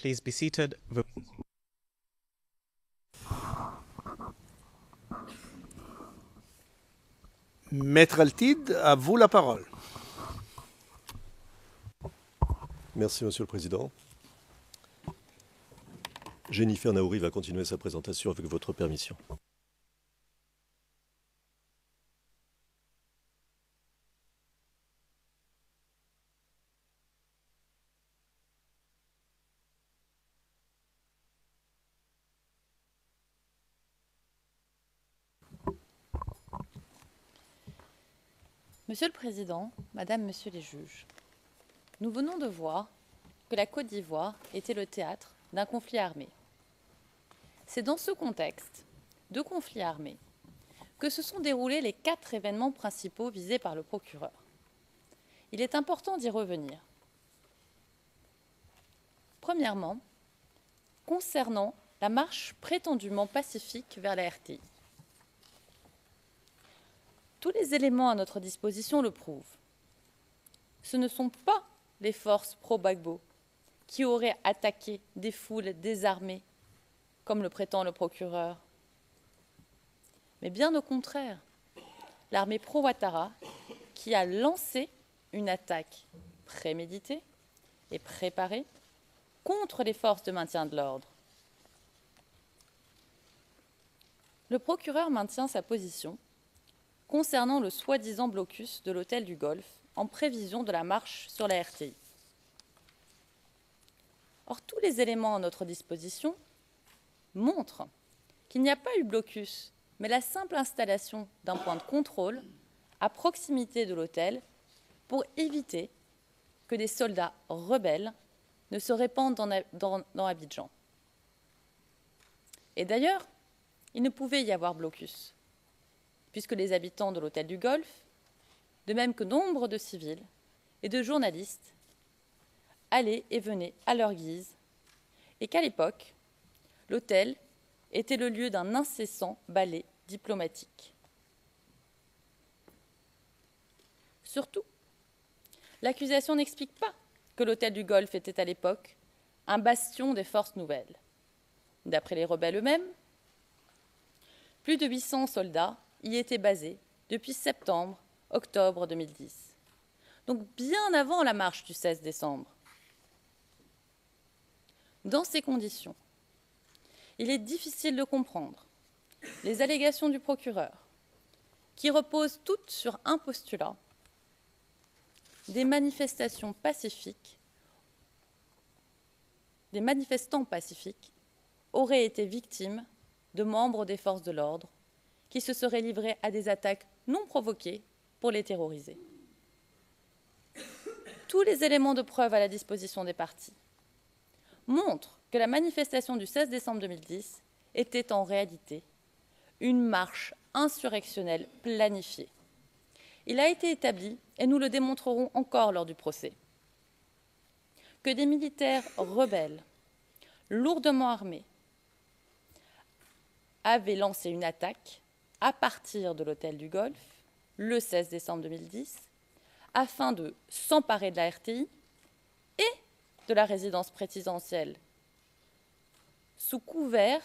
Please be seated. Maître Altid, à vous la parole. Merci, Monsieur le Président. Jennifer Naouri va continuer sa présentation avec votre permission. Monsieur le Président, Madame, Monsieur les juges, nous venons de voir que la Côte d'Ivoire était le théâtre d'un conflit armé. C'est dans ce contexte de conflit armé que se sont déroulés les 4 événements principaux visés par le procureur. Il est important d'y revenir. Premièrement, concernant la marche prétendument pacifique vers la RTI. Tous les éléments à notre disposition le prouvent. Ce ne sont pas les forces pro-Gbagbo qui auraient attaqué des foules désarmées, comme le prétend le procureur. Mais bien au contraire, l'armée pro-Ouattara qui a lancé une attaque préméditée et préparée contre les forces de maintien de l'ordre. Le procureur maintient sa position concernant le soi-disant blocus de l'hôtel du Golfe en prévision de la marche sur la RTI. Or, tous les éléments à notre disposition montrent qu'il n'y a pas eu blocus, mais la simple installation d'un point de contrôle à proximité de l'hôtel pour éviter que des soldats rebelles ne se répandent dans Abidjan. Et d'ailleurs, il ne pouvait y avoir blocus, puisque les habitants de l'hôtel du Golfe, de même que nombre de civils et de journalistes, allaient et venaient à leur guise, et qu'à l'époque, l'hôtel était le lieu d'un incessant ballet diplomatique. Surtout, l'accusation n'explique pas que l'hôtel du Golfe était à l'époque un bastion des forces nouvelles. D'après les rebelles eux-mêmes, plus de 800 soldats y étaient basés depuis septembre-octobre 2010, donc bien avant la marche du 16 décembre. Dans ces conditions, il est difficile de comprendre les allégations du procureur, qui reposent toutes sur un postulat: des manifestants pacifiques auraient été victimes de membres des forces de l'ordre qui se seraient livrés à des attaques non provoquées pour les terroriser. Tous les éléments de preuve à la disposition des parties montrent que la manifestation du 16 décembre 2010 était en réalité une marche insurrectionnelle planifiée. Il a été établi, et nous le démontrerons encore lors du procès, que des militaires rebelles, lourdement armés, avaient lancé une attaque à partir de l'hôtel du Golfe, le 16 décembre 2010, afin de s'emparer de la RTI et de la résidence présidentielle, sous couvert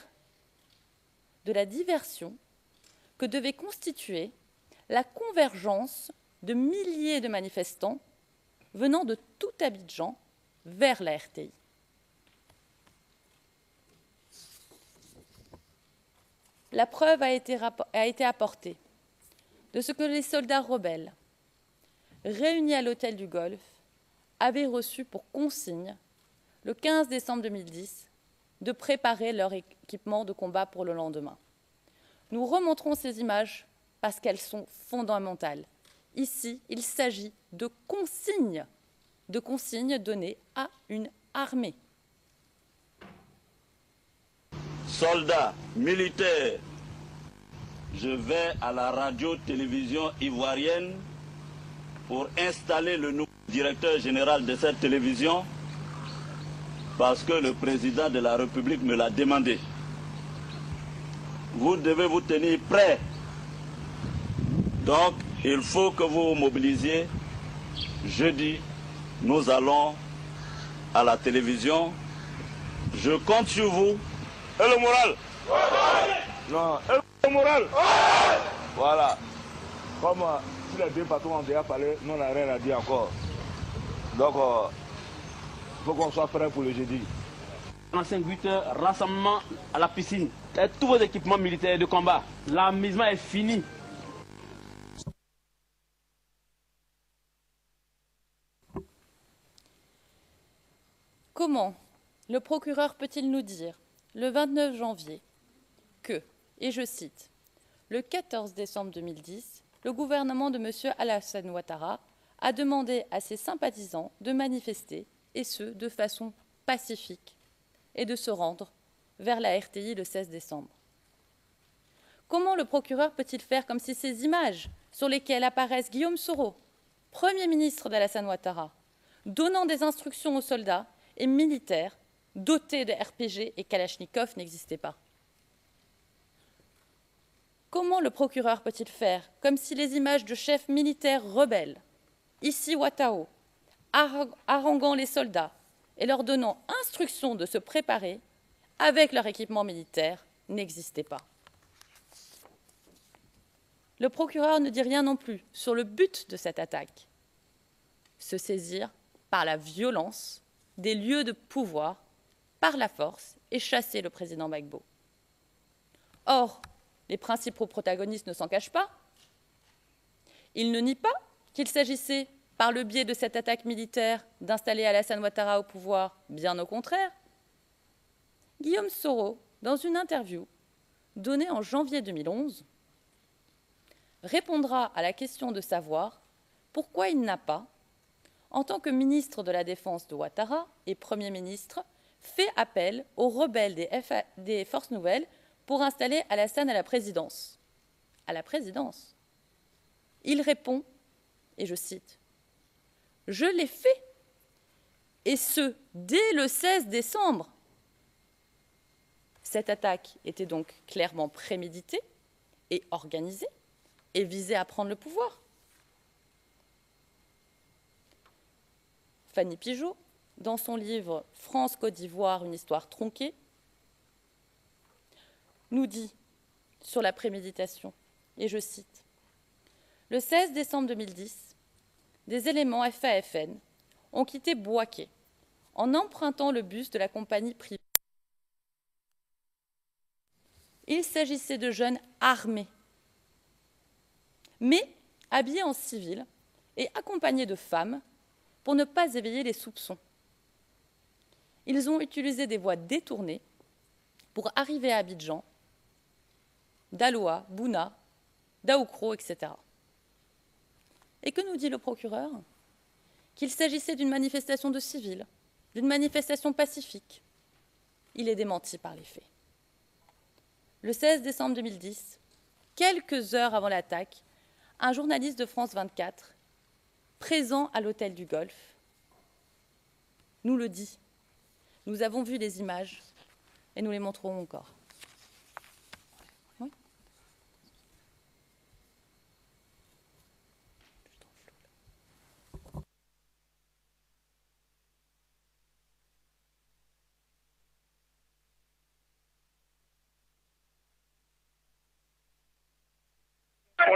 de la diversion que devait constituer la convergence de milliers de manifestants venant de tout Abidjan vers la RTI. La preuve a été apportée de ce que les soldats rebelles, réunis à l'hôtel du Golfe, avaient reçu pour consigne, le 15 décembre 2010, de préparer leur équipement de combat pour le lendemain. Nous remonterons ces images parce qu'elles sont fondamentales. Ici, il s'agit de consignes données à une armée. Soldats, militaires, je vais à la radio-télévision ivoirienne pour installer le nouveau directeur général de cette télévision parce que le président de la République me l'a demandé. Vous devez vous tenir prêts. Donc, il faut que vous vous mobilisiez. Jeudi, nous allons à la télévision Je compte sur vous. Et le moral? Non, et le moral? Voilà. Comme si les deux patrons ont déjà parlé, nous on n'a rien à dire encore. Donc, il faut qu'on soit prêt pour le jeudi. 45 heures, rassemblement à la piscine. Et tous vos équipements militaires de combat. L'amusement est fini. Comment le procureur peut-il nous dire, le 29 janvier, que, et je cite, le 14 décembre 2010, le gouvernement de M. Alassane Ouattara a demandé à ses sympathisants de manifester, et ce, de façon pacifique, et de se rendre vers la RTI le 16 décembre. Comment le procureur peut-il faire comme si ces images sur lesquelles apparaissent Guillaume Soro, Premier ministre d'Alassane Ouattara, donnant des instructions aux soldats et militaires dotés de RPG et Kalachnikov n'existaient pas? Comment le procureur peut-il faire comme si les images de chefs militaires rebelles, ici Ouattao, haranguant les soldats et leur donnant instruction de se préparer avec leur équipement militaire n'existaient pas? Le procureur ne dit rien non plus sur le but de cette attaque: se saisir par la violence des lieux de pouvoir, par la force, et chasser le président Gbagbo. Or, les principaux protagonistes ne s'en cachent pas. Ils ne nient pas qu'il s'agissait, par le biais de cette attaque militaire, d'installer Alassane Ouattara au pouvoir, bien au contraire. Guillaume Soro, dans une interview donnée en janvier 2011, répondra à la question de savoir pourquoi il n'a pas, en tant que ministre de la Défense de Ouattara et Premier ministre, fait appel aux rebelles des Forces Nouvelles pour installer Alassane à la présidence. À la présidence. Il répond, et je cite, « Je l'ai fait, et ce, dès le 16 décembre. » Cette attaque était donc clairement préméditée et organisée et visait à prendre le pouvoir. Fanny Pigeot, dans son livre « France-Côte d'Ivoire, une histoire tronquée », nous dit sur la préméditation, et je cite, « Le 16 décembre 2010, des éléments FAFN ont quitté Bouaké en empruntant le bus de la compagnie privée. Il s'agissait de jeunes armés, mais habillés en civil et accompagnés de femmes pour ne pas éveiller les soupçons. Ils ont utilisé des voies détournées pour arriver à Abidjan, Daloa, Bouna, Daoukro, etc. Et que nous dit le procureur? Qu'il s'agissait d'une manifestation de civils, d'une manifestation pacifique. Il est démenti par les faits. Le 16 décembre 2010, quelques heures avant l'attaque, un journaliste de France 24, présent à l'hôtel du Golfe, nous le dit. Nous avons vu les images et nous les montrerons encore. Oui.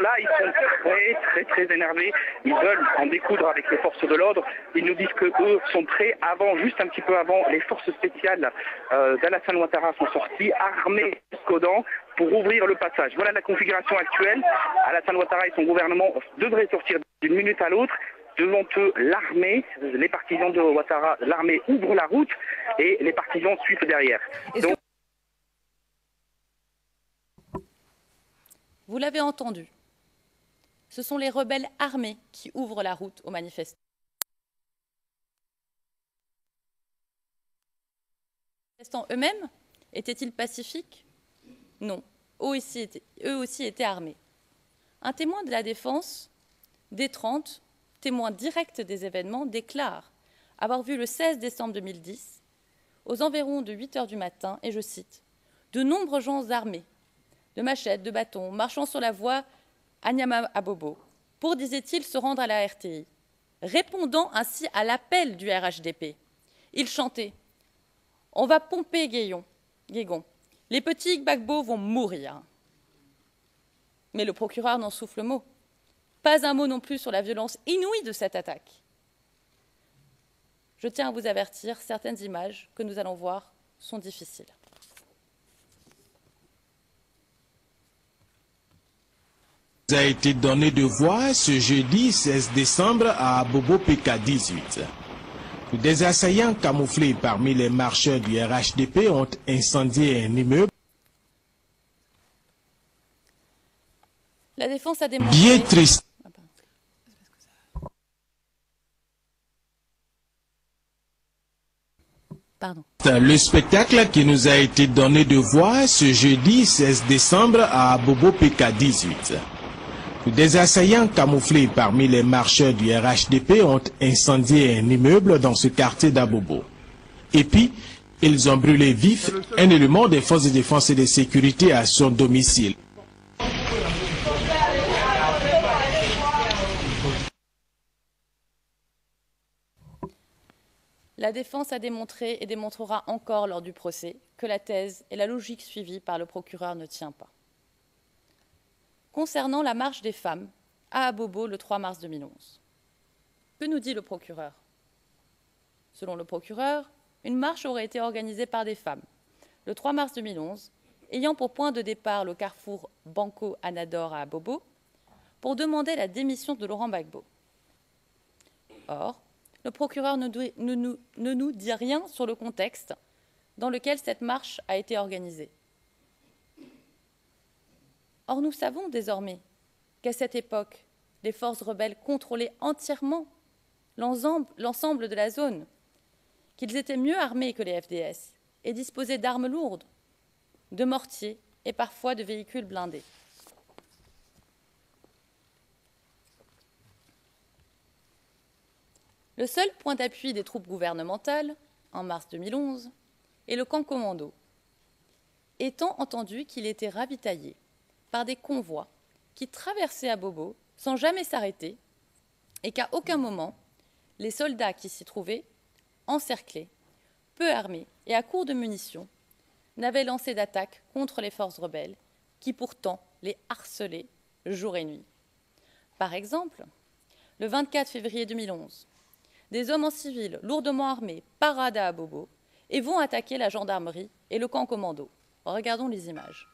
Là, ils sont très énervés. Ils veulent en découdre avec les forces de l'ordre. Ils nous disent qu'eux sont prêts juste un petit peu avant, les forces spéciales d'Alassane Ouattara sont sorties, armées jusqu'aux dents, pour ouvrir le passage. Voilà la configuration actuelle. Alassane Ouattara et son gouvernement devraient sortir d'une minute à l'autre. Devant eux, l'armée, les partisans de Ouattara, l'armée ouvre la route et les partisans suivent derrière. Donc... Vous l'avez entendu. Ce sont les rebelles armés qui ouvrent la route aux manifestants. Les manifestants eux-mêmes étaient-ils pacifiques? Non. Eux aussi étaient armés. Un témoin de la défense des 30, témoin direct des événements, déclare avoir vu le 16 décembre 2010, aux environs de 8 heures du matin, et je cite, « de nombreux gens armés, de machettes, de bâtons, marchant sur la voie Anyama Abobo, pour, disait-il, se rendre à la RTI, répondant ainsi à l'appel du RHDP. Ils chantaient On va pomper Guégon. Les petits Gbagbo vont mourir. Mais le procureur n'en souffle mot. Pas un mot non plus sur la violence inouïe de cette attaque. Je tiens à vous avertir, certaines images que nous allons voir sont difficiles. Il a été donné de voix ce jeudi 16 décembre à Bobo PK18. Des assaillants camouflés parmi les marcheurs du RHDP ont incendié un immeuble. La défense a démontré... Bien triste. Pardon. Le spectacle qui nous a été donné de voir ce jeudi 16 décembre à Bobo PK18. Des assaillants camouflés parmi les marcheurs du RHDP ont incendié un immeuble dans ce quartier d'Abobo. Et puis, ils ont brûlé vif un élément des forces de défense et de sécurité à son domicile. La défense a démontré et démontrera encore lors du procès que la thèse et la logique suivie par le procureur ne tient pas. Concernant la marche des femmes à Abobo le 3 mars 2011, que nous dit le procureur? Selon le procureur, une marche aurait été organisée par des femmes le 3 mars 2011, ayant pour point de départ le carrefour Banco-Anador à Abobo, pour demander la démission de Laurent Gbagbo. Or, le procureur ne nous dit rien sur le contexte dans lequel cette marche a été organisée. Or, nous savons désormais qu'à cette époque, les forces rebelles contrôlaient entièrement l'ensemble de la zone, qu'ils étaient mieux armés que les FDS et disposaient d'armes lourdes, de mortiers et parfois de véhicules blindés. Le seul point d'appui des troupes gouvernementales, en mars 2011, est le camp commando, étant entendu qu'il était ravitaillé par des convois qui traversaient Abobo sans jamais s'arrêter et qu'à aucun moment, les soldats qui s'y trouvaient, encerclés, peu armés et à court de munitions, n'avaient lancé d'attaque contre les forces rebelles qui pourtant les harcelaient jour et nuit. Par exemple, le 24 février 2011, des hommes en civil lourdement armés paradent à Abobo et vont attaquer la gendarmerie et le camp commando. Regardons les images.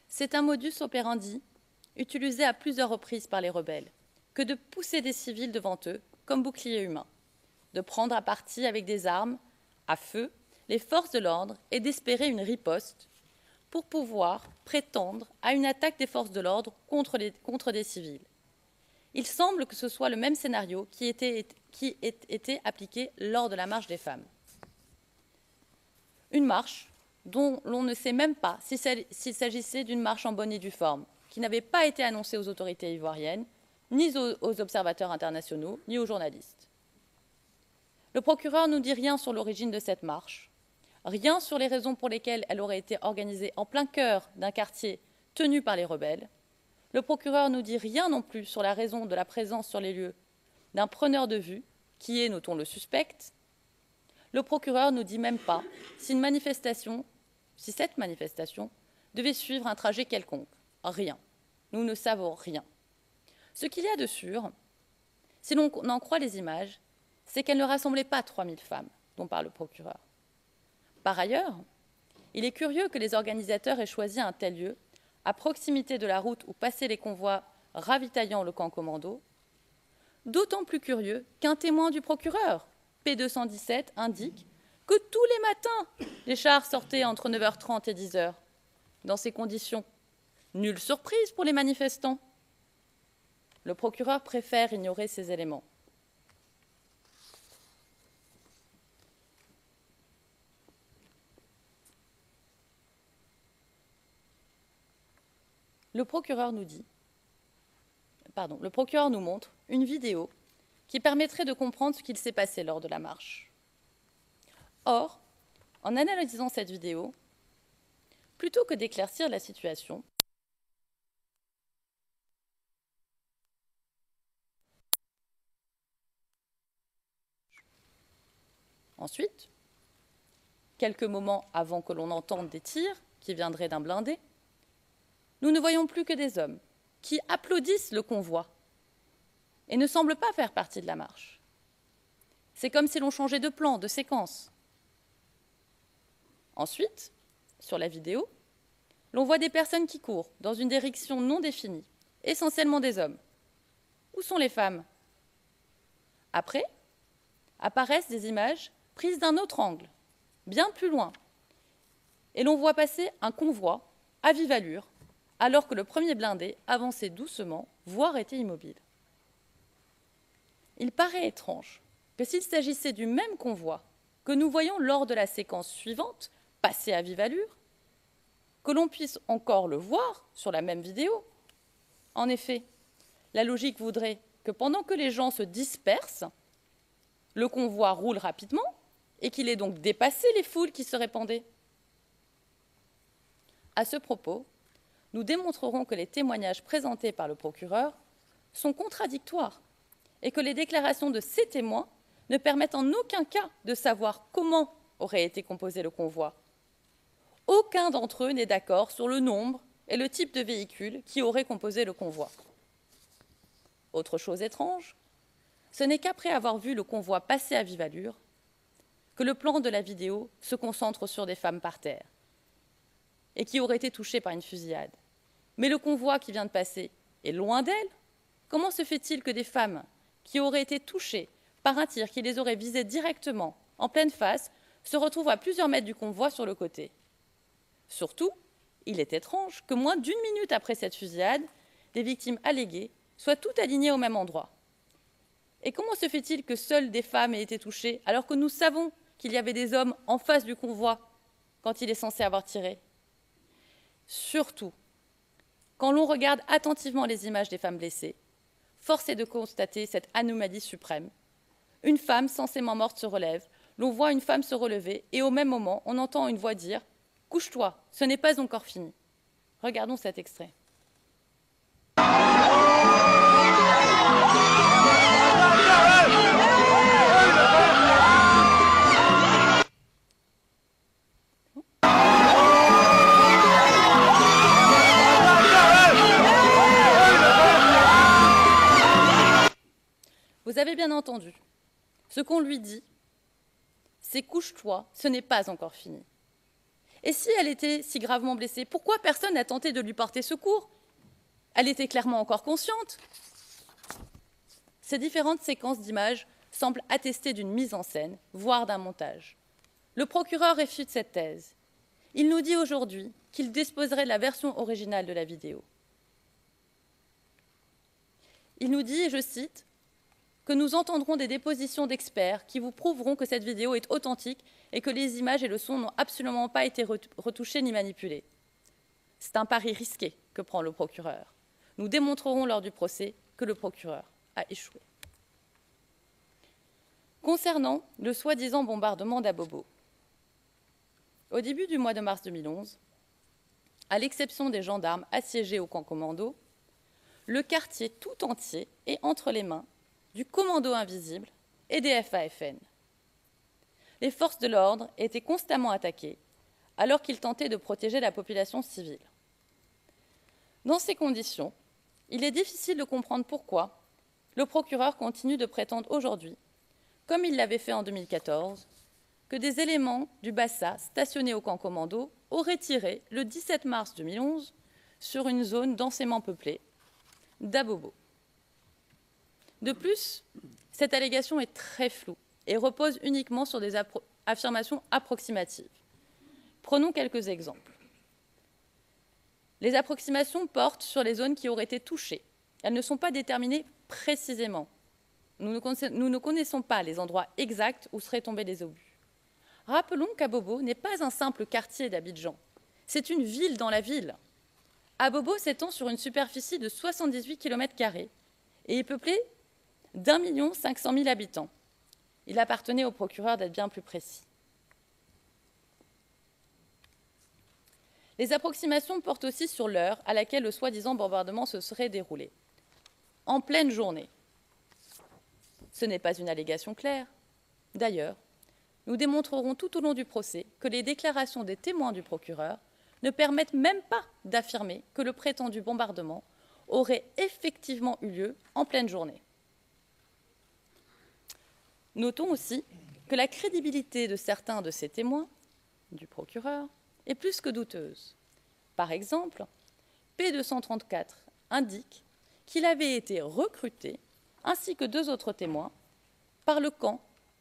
C'est un modus operandi utilisé à plusieurs reprises par les rebelles, que de pousser des civils devant eux comme boucliers humains, de prendre à partie avec des armes à feu les forces de l'ordre et d'espérer une riposte pour pouvoir prétendre à une attaque des forces de l'ordre contre des civils. Il semble que ce soit le même scénario qui ait été appliqué lors de la marche des femmes. Une marche dont l'on ne sait même pas s'il s'agissait d'une marche en bonne et due forme, qui n'avait pas été annoncée aux autorités ivoiriennes, ni aux observateurs internationaux, ni aux journalistes. Le procureur ne nous dit rien sur l'origine de cette marche, rien sur les raisons pour lesquelles elle aurait été organisée en plein cœur d'un quartier tenu par les rebelles. Le procureur ne nous dit rien non plus sur la raison de la présence sur les lieux d'un preneur de vue, qui est, notons-le, suspect. Le procureur ne nous dit même pas si cette manifestation devait suivre un trajet quelconque. Rien. Nous ne savons rien. Ce qu'il y a de sûr, si l'on en croit les images, c'est qu'elle ne rassemblait pas 3000 femmes, dont parle le procureur. Par ailleurs, il est curieux que les organisateurs aient choisi un tel lieu, à proximité de la route où passaient les convois ravitaillant le camp commando, d'autant plus curieux qu'un témoin du procureur, P217, indique que tous les matins, les chars sortaient entre 9h30 et 10h. Dans ces conditions, nulle surprise pour les manifestants. Le procureur préfère ignorer ces éléments. Le procureur nous montre une vidéo qui permettrait de comprendre ce qu'il s'est passé lors de la marche. Or, en analysant cette vidéo, plutôt que d'éclaircir la situation, ensuite, quelques moments avant que l'on entende des tirs qui viendraient d'un blindé, nous ne voyons plus que des hommes qui applaudissent le convoi et ne semblent pas faire partie de la marche. C'est comme si l'on changeait de plan, de séquence. Ensuite, sur la vidéo, l'on voit des personnes qui courent dans une direction non définie, essentiellement des hommes. Où sont les femmes? Après, apparaissent des images prises d'un autre angle, bien plus loin, et l'on voit passer un convoi à vive allure, alors que le premier blindé avançait doucement, voire était immobile. Il paraît étrange que s'il s'agissait du même convoi que nous voyons lors de la séquence suivante, passer à vive allure, que l'on puisse encore le voir sur la même vidéo. En effet, la logique voudrait que pendant que les gens se dispersent, le convoi roule rapidement et qu'il ait donc dépassé les foules qui se répandaient. À ce propos, nous démontrerons que les témoignages présentés par le procureur sont contradictoires et que les déclarations de ces témoins ne permettent en aucun cas de savoir comment aurait été composé le convoi. Aucun d'entre eux n'est d'accord sur le nombre et le type de véhicule qui aurait composé le convoi. Autre chose étrange, ce n'est qu'après avoir vu le convoi passer à vive allure que le plan de la vidéo se concentre sur des femmes par terre et qui auraient été touchées par une fusillade. Mais le convoi qui vient de passer est loin d'elles. Comment se fait-il que des femmes qui auraient été touchées par un tir qui les aurait visées directement en pleine face se retrouvent à plusieurs mètres du convoi sur le côté? Surtout, il est étrange que moins d'une minute après cette fusillade, les victimes alléguées soient toutes alignées au même endroit. Et comment se fait-il que seules des femmes aient été touchées alors que nous savons qu'il y avait des hommes en face du convoi quand il est censé avoir tiré? Surtout, quand l'on regarde attentivement les images des femmes blessées, force est de constater cette anomalie suprême. Une femme censément morte se relève, l'on voit une femme se relever et au même moment, on entend une voix dire « Couche-toi, ce n'est pas encore fini ». Regardons cet extrait. Vous avez bien entendu. Ce qu'on lui dit, c'est « couche-toi, ce n'est pas encore fini ». Et si elle était si gravement blessée, pourquoi personne n'a tenté de lui porter secours? Elle était clairement encore consciente. Ces différentes séquences d'images semblent attester d'une mise en scène, voire d'un montage. Le procureur réfute cette thèse. Il nous dit aujourd'hui qu'il disposerait de la version originale de la vidéo. Il nous dit, et je cite, que nous entendrons des dépositions d'experts qui vous prouveront que cette vidéo est authentique et que les images et le son n'ont absolument pas été retouchés ni manipulés. C'est un pari risqué que prend le procureur. Nous démontrerons lors du procès que le procureur a échoué. Concernant le soi-disant bombardement d'Abobo, au début du mois de mars 2011, à l'exception des gendarmes assiégés au camp commando, le quartier tout entier est entre les mains du commando invisible et des FAFN. Les forces de l'ordre étaient constamment attaquées alors qu'ils tentaient de protéger la population civile. Dans ces conditions, il est difficile de comprendre pourquoi le procureur continue de prétendre aujourd'hui, comme il l'avait fait en 2014, que des éléments du Bassa stationnés au camp commando auraient tiré le 17 mars 2011 sur une zone densément peuplée d'Abobo. De plus, cette allégation est très floue et repose uniquement sur des affirmations approximatives. Prenons quelques exemples. Les approximations portent sur les zones qui auraient été touchées. Elles ne sont pas déterminées précisément. Nous ne connaissons pas les endroits exacts où seraient tombés des obus. Rappelons qu'Abobo n'est pas un simple quartier d'Abidjan. C'est une ville dans la ville. Abobo s'étend sur une superficie de 78 km² et est peuplé d'1 500 000 habitants. Il appartenait au procureur d'être bien plus précis. Les approximations portent aussi sur l'heure à laquelle le soi-disant bombardement se serait déroulé. En pleine journée. Ce n'est pas une allégation claire. D'ailleurs, nous démontrerons tout au long du procès que les déclarations des témoins du procureur ne permettent même pas d'affirmer que le prétendu bombardement aurait effectivement eu lieu en pleine journée. Notons aussi que la crédibilité de certains de ces témoins du procureur est plus que douteuse. Par exemple, P234 indique qu'il avait été recruté, ainsi que 2 autres témoins, par le camp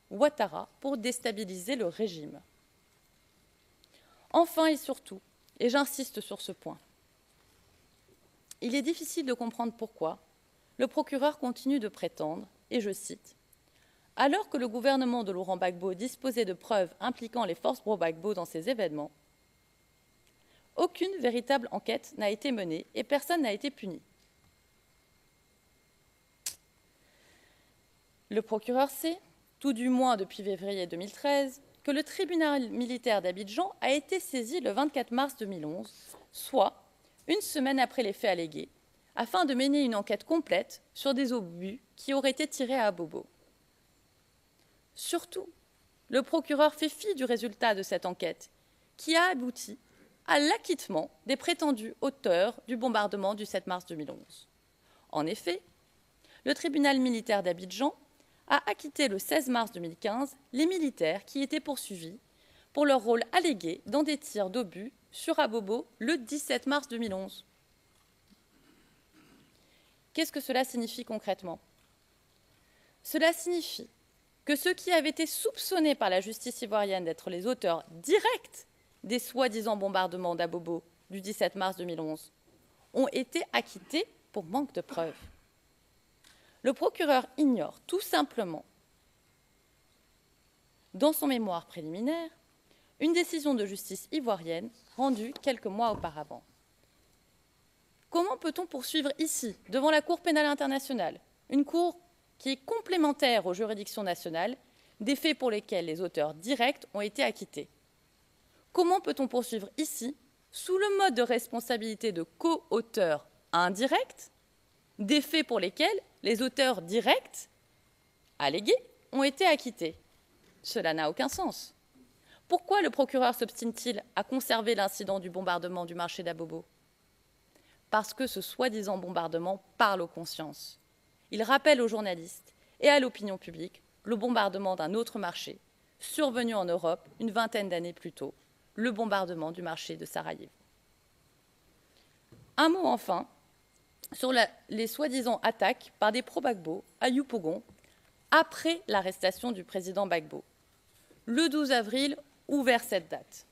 Ouattara pour déstabiliser le régime. Enfin et surtout, et j'insiste sur ce point, il est difficile de comprendre pourquoi le procureur continue de prétendre, et je cite, « Alors que le gouvernement de Laurent Gbagbo disposait de preuves impliquant les forces pro-Gbagbo dans ces événements, aucune véritable enquête n'a été menée et personne n'a été puni. » Le procureur sait, tout du moins depuis février 2013, que le tribunal militaire d'Abidjan a été saisi le 24 mars 2011, soit une semaine après les faits allégués, afin de mener une enquête complète sur des obus qui auraient été tirés à Bobo. Surtout, le procureur fait fi du résultat de cette enquête, qui a abouti à l'acquittement des prétendus auteurs du bombardement du 7 mars 2011. En effet, le tribunal militaire d'Abidjan a acquitté le 16 mars 2015 les militaires qui étaient poursuivis pour leur rôle allégué dans des tirs d'obus sur Abobo le 17 mars 2011. Qu'est-ce que cela signifie concrètement? Cela signifie que ceux qui avaient été soupçonnés par la justice ivoirienne d'être les auteurs directs des soi-disant bombardements d'Abobo du 17 mars 2011 ont été acquittés pour manque de preuves. Le procureur ignore tout simplement, dans son mémoire préliminaire, une décision de justice ivoirienne rendue quelques mois auparavant. Comment peut-on poursuivre ici, devant la Cour pénale internationale, une cour qui est complémentaire aux juridictions nationales, des faits pour lesquels les auteurs directs ont été acquittés? Comment peut-on poursuivre ici, sous le mode de responsabilité de co-auteurs indirects, des faits pour lesquels les auteurs directs, allégués, ont été acquittés? Cela n'a aucun sens. Pourquoi le procureur s'obstine-t-il à conserver l'incident du bombardement du marché d'Abobo? Parce que ce soi-disant bombardement parle aux consciences. Il rappelle aux journalistes et à l'opinion publique le bombardement d'un autre marché, survenu en Europe une vingtaine d'années plus tôt, le bombardement du marché de Sarajevo. Un mot enfin sur les soi-disant attaques par des pro-Gbagbo à Yopougon après l'arrestation du président Gbagbo, le 12 avril ou vers cette date.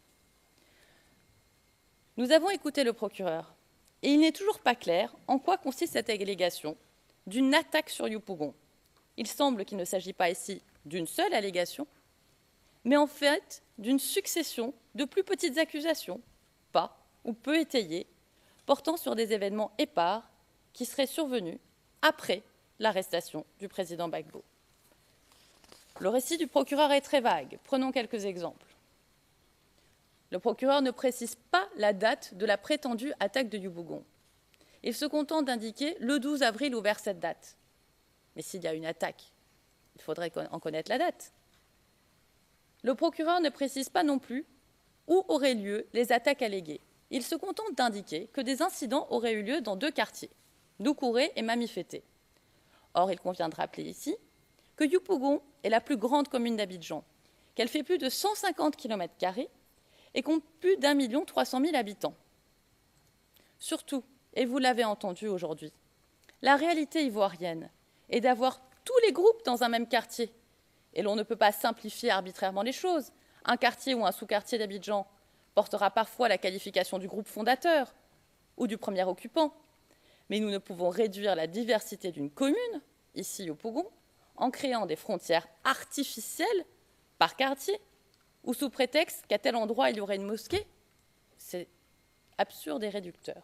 Nous avons écouté le procureur et il n'est toujours pas clair en quoi consiste cette allégation d'une attaque sur Yopougon. Il semble qu'il ne s'agit pas ici d'une seule allégation, mais en fait d'une succession de plus petites accusations, pas ou peu étayées, portant sur des événements épars qui seraient survenus après l'arrestation du président Gbagbo. Le récit du procureur est très vague. Prenons quelques exemples. Le procureur ne précise pas la date de la prétendue attaque de Yopougon. Il se contente d'indiquer le 12 avril ou vers cette date. Mais s'il y a une attaque, il faudrait en connaître la date. Le procureur ne précise pas non plus où auraient lieu les attaques alléguées. Il se contente d'indiquer que des incidents auraient eu lieu dans 2 quartiers, Doucouré et Mamifété. Or, il convient de rappeler ici que Yopougon est la plus grande commune d'Abidjan, qu'elle fait plus de 150 km² et compte plus d'1 300 000 habitants. Surtout, et vous l'avez entendu aujourd'hui, la réalité ivoirienne est d'avoir tous les groupes dans un même quartier. Et l'on ne peut pas simplifier arbitrairement les choses. Un quartier ou un sous-quartier d'Abidjan portera parfois la qualification du groupe fondateur ou du premier occupant. Mais nous ne pouvons réduire la diversité d'une commune, ici au Yopougon, en créant des frontières artificielles par quartier, ou sous prétexte qu'à tel endroit il y aurait une mosquée. C'est absurde et réducteur.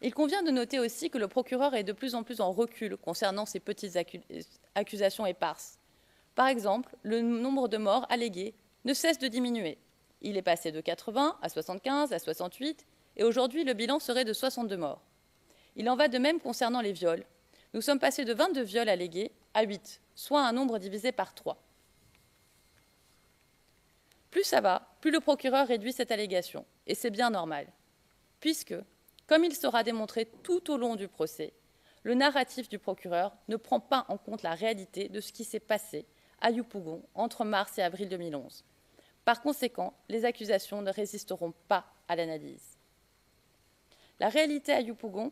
Il convient de noter aussi que le procureur est de plus en plus en recul concernant ces petites accusations éparses. Par exemple, le nombre de morts allégués ne cesse de diminuer. Il est passé de 80 à 75 à 68 et aujourd'hui le bilan serait de 62 morts. Il en va de même concernant les viols. Nous sommes passés de 22 viols allégués à 8, soit un nombre divisé par 3. Plus ça va, plus le procureur réduit cette allégation, et c'est bien normal, puisque, comme il sera démontré tout au long du procès, le narratif du procureur ne prend pas en compte la réalité de ce qui s'est passé à Yopougon entre mars et avril 2011. Par conséquent, les accusations ne résisteront pas à l'analyse. La réalité à Yopougon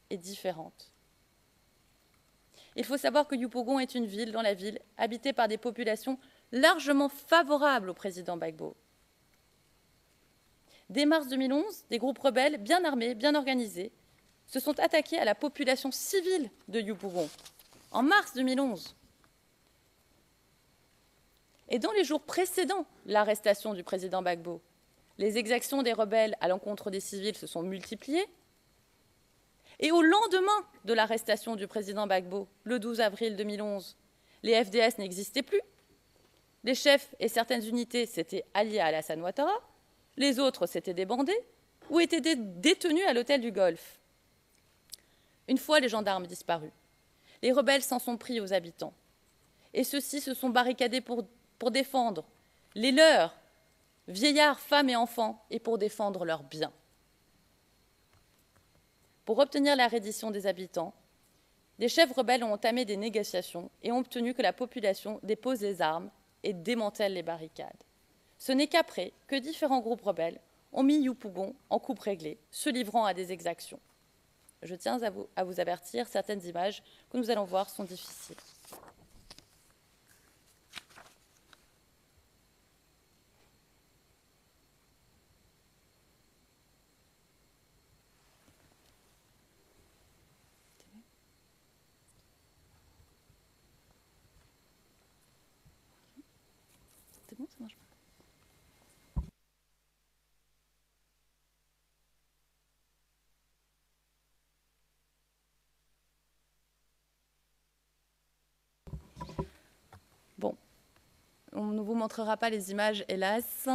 est différente. Il faut savoir que Yopougon est une ville dans la ville, habitée par des populations largement favorables au président Gbagbo. Dès mars 2011, des groupes rebelles bien armés, bien organisés, se sont attaqués à la population civile de Yopougon, en mars 2011. Et dans les jours précédant l'arrestation du président Gbagbo, les exactions des rebelles à l'encontre des civils se sont multipliées. Et au lendemain de l'arrestation du président Gbagbo, le 12 avril 2011, les FDS n'existaient plus. Les chefs et certaines unités s'étaient alliés à Alassane Ouattara, les autres s'étaient débandés ou étaient détenus à l'hôtel du Golfe. Une fois les gendarmes disparus, les rebelles s'en sont pris aux habitants. Et ceux-ci se sont barricadés pour défendre les leurs, vieillards, femmes et enfants, et pour défendre leurs biens. Pour obtenir la reddition des habitants, des chefs rebelles ont entamé des négociations et ont obtenu que la population dépose les armes et démantèle les barricades. Ce n'est qu'après que différents groupes rebelles ont mis Yopougon en coupe réglée, se livrant à des exactions. Je tiens à vous avertir, certaines images que nous allons voir sont difficiles. C'est bon, ça marche pas. Bon, on ne vous montrera pas les images, hélas,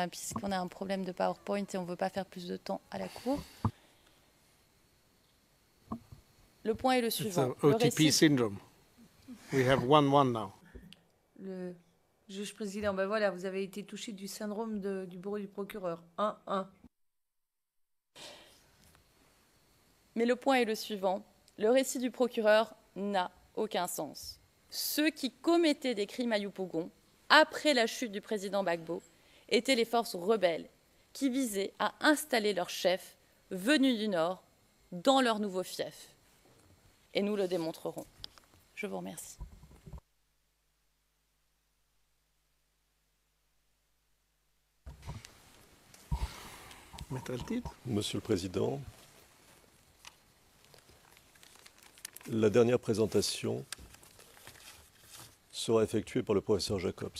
puisqu'on a un problème de PowerPoint et on ne veut pas faire plus de temps à la cour. Le point est le suivant. It's an OTP syndrome. We have 1-1 now. Le juge président, ben voilà, vous avez été touché du syndrome du bureau du procureur. 1-1. Mais le point est le suivant. Le récit du procureur n'a aucun sens. Ceux qui commettaient des crimes à Yopougon, après la chute du président Gbagbo, étaient les forces rebelles qui visaient à installer leur chef, venu du Nord, dans leur nouveau fief. Et nous le démontrerons. Je vous remercie. Maître Altid. Monsieur le Président, la dernière présentation sera effectuée par le professeur Jacobs.